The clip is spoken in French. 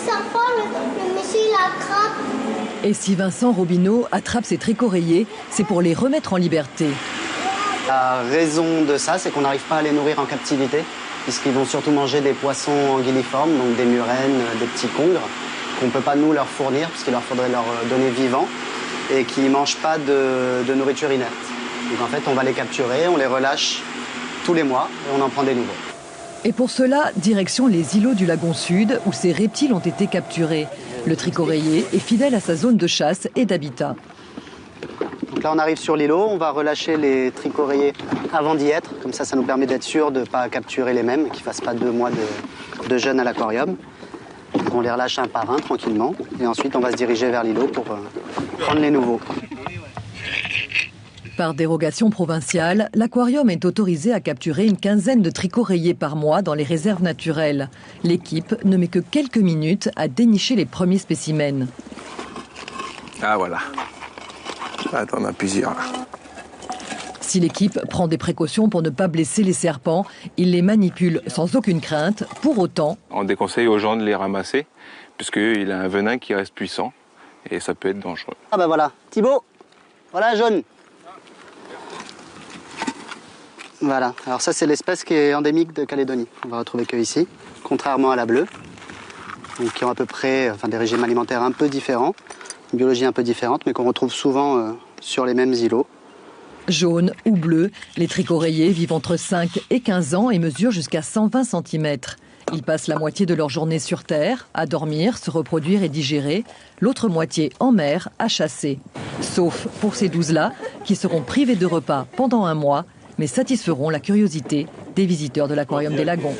serpent, le monsieur il attrape. Et si Vincent Robineau attrape ces tricoréiers, c'est pour les remettre en liberté. La raison de ça, c'est qu'on n'arrive pas à les nourrir en captivité, puisqu'ils vont surtout manger des poissons anguilliformes, donc des murènes, des petits congres, qu'on ne peut pas nous leur fournir, puisqu'il leur faudrait leur donner vivants, et qui ne mangent pas de nourriture inerte. Donc en fait, on va les capturer, on les relâche tous les mois, et on en prend des nouveaux. Et pour cela, direction les îlots du Lagon Sud, où ces reptiles ont été capturés. Le tricoréier est fidèle à sa zone de chasse et d'habitat. Donc là, on arrive sur l'îlot, on va relâcher les tricoréiers avant d'y être. Comme ça nous permet d'être sûr de ne pas capturer les mêmes, qu'ils ne fassent pas 2 mois de jeûne à l'aquarium. On les relâche un par un, tranquillement. Et ensuite, on va se diriger vers l'îlot pour prendre les nouveaux. Par dérogation provinciale, l'aquarium est autorisé à capturer une quinzaine de tricoréiers par mois dans les réserves naturelles. L'équipe ne met que quelques minutes à dénicher les premiers spécimens. Ah voilà. Attends, on a plusieurs. Si l'équipe prend des précautions pour ne pas blesser les serpents, il les manipule sans aucune crainte. Pour autant, on déconseille aux gens de les ramasser, puisqu'il a un venin qui reste puissant et ça peut être dangereux. Ah ben voilà, Thibaut, voilà jaune. Voilà, alors ça c'est l'espèce qui est endémique de Calédonie. On va retrouver que ici, contrairement à la bleue, donc qui ont à peu près des régimes alimentaires un peu différents, une biologie un peu différente, mais qu'on retrouve souvent sur les mêmes îlots. Jaune ou bleu, les tricoréiers vivent entre 5 et 15 ans et mesurent jusqu'à 120 cm. Ils passent la moitié de leur journée sur Terre, à dormir, se reproduire et digérer, l'autre moitié en mer, à chasser. Sauf pour ces 12-là, qui seront privés de repas pendant un mois, mais satisferont la curiosité des visiteurs de l'aquarium des Lagons.